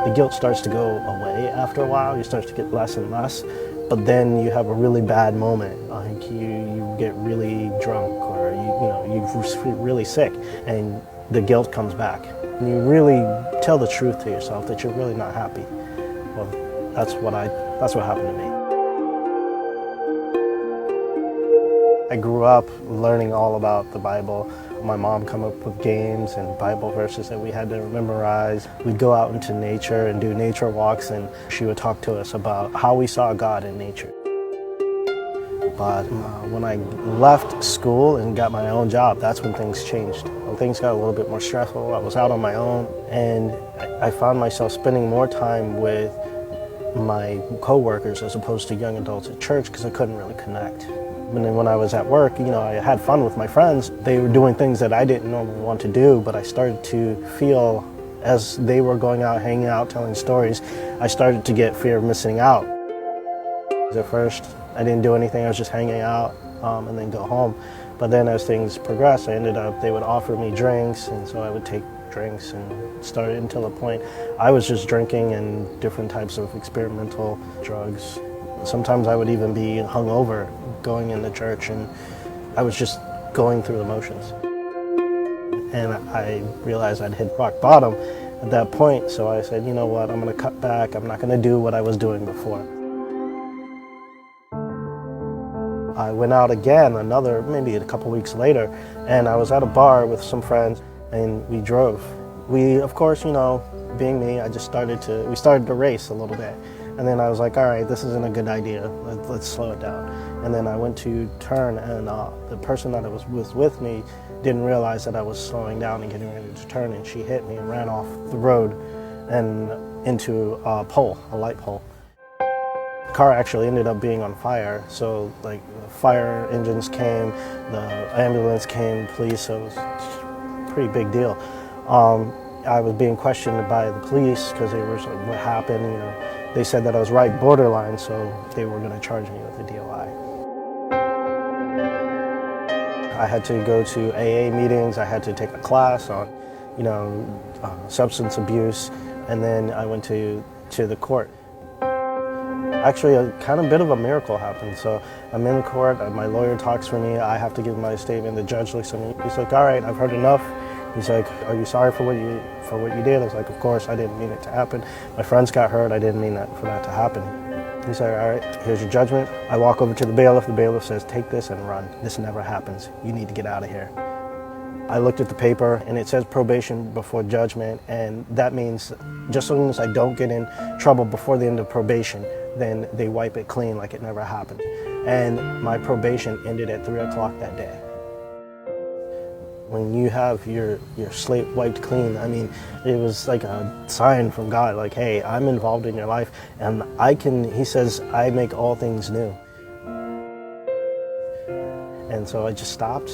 The guilt starts to go away after a while. You start to get less and less, but then you have a really bad moment. Like you get really drunk, or you feel really sick, and the guilt comes back. And you really tell the truth to yourself that you're really not happy. Well, that's what happened to me. I grew up learning all about the Bible. My mom came up with games and Bible verses that we had to memorize. We'd go out into nature and do nature walks, and she would talk to us about how we saw God in nature. But when I left school and got my own job, that's when things changed. When things got a little bit more stressful, I was out on my own, and I found myself spending more time with my co-workers as opposed to young adults at church because I couldn't really connect. And then when I was at work, I had fun with my friends. They were doing things that I didn't normally want to do, but I started to feel, as they were going out, hanging out, telling stories, I started to get fear of missing out. At first, I didn't do anything. I was just hanging out and then go home. But then as things progressed, they would offer me drinks, and so I would take drinks, and started until a point I was just drinking and different types of experimental drugs. Sometimes I would even be hungover going into church, and I was just going through the motions. And I realized I'd hit rock bottom at that point, so I said, you know what, I'm going to cut back. I'm not going to do what I was doing before. I went out again, maybe a couple weeks later, and I was at a bar with some friends, and we drove. We, of course, being me, we started to race a little bit. And then I was like, all right, this isn't a good idea. Let's slow it down. And then I went to turn, and the person that was with me didn't realize that I was slowing down and getting ready to turn, and she hit me and ran off the road and into a light pole. The car actually ended up being on fire, so the fire engines came, the ambulance came, police, so it was a pretty big deal. I was being questioned by the police because they were like, what happened? They said that I was right borderline, so they were going to charge me with a DOI. I had to go to AA meetings. I had to take a class on, substance abuse, and then I went to the court. Actually, a kind of bit of a miracle happened. So I'm in court. My lawyer talks for me. I have to give my statement. The judge looks at me. He's like, "All right, I've heard enough." He's like, "Are you sorry for what you did?" I was like, "Of course, I didn't mean it to happen. My friends got hurt. I didn't mean for that to happen." He's like, "All right, here's your judgment." I walk over to the bailiff. The bailiff says, "Take this and run. This never happens. You need to get out of here." I looked at the paper, and it says probation before judgment, and that means just as long as I don't get in trouble before the end of probation, then they wipe it clean like it never happened. And my probation ended at 3 o'clock that day. When you have your slate wiped clean, it was like a sign from God, like, hey, I'm involved in your life, and he says, I make all things new. And so I just stopped,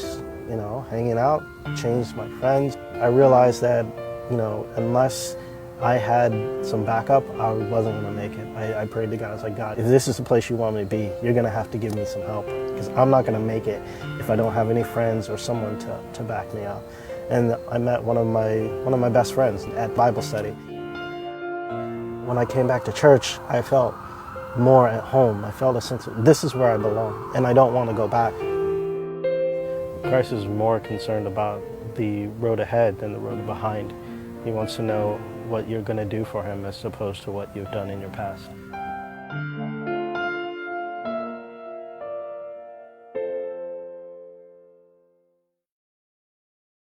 hanging out, changed my friends. I realized that, unless I had some backup, I wasn't going to make it. I prayed to God. I was like, God, if this is the place you want me to be, you're going to have to give me some help, because I'm not going to make it if I don't have any friends or someone to back me up. And I met one of my best friends at Bible study. When I came back to church, I felt more at home. I felt a sense of, this is where I belong, and I don't want to go back. Christ is more concerned about the road ahead than the road behind. He wants to know what you're going to do for him as opposed to what you've done in your past.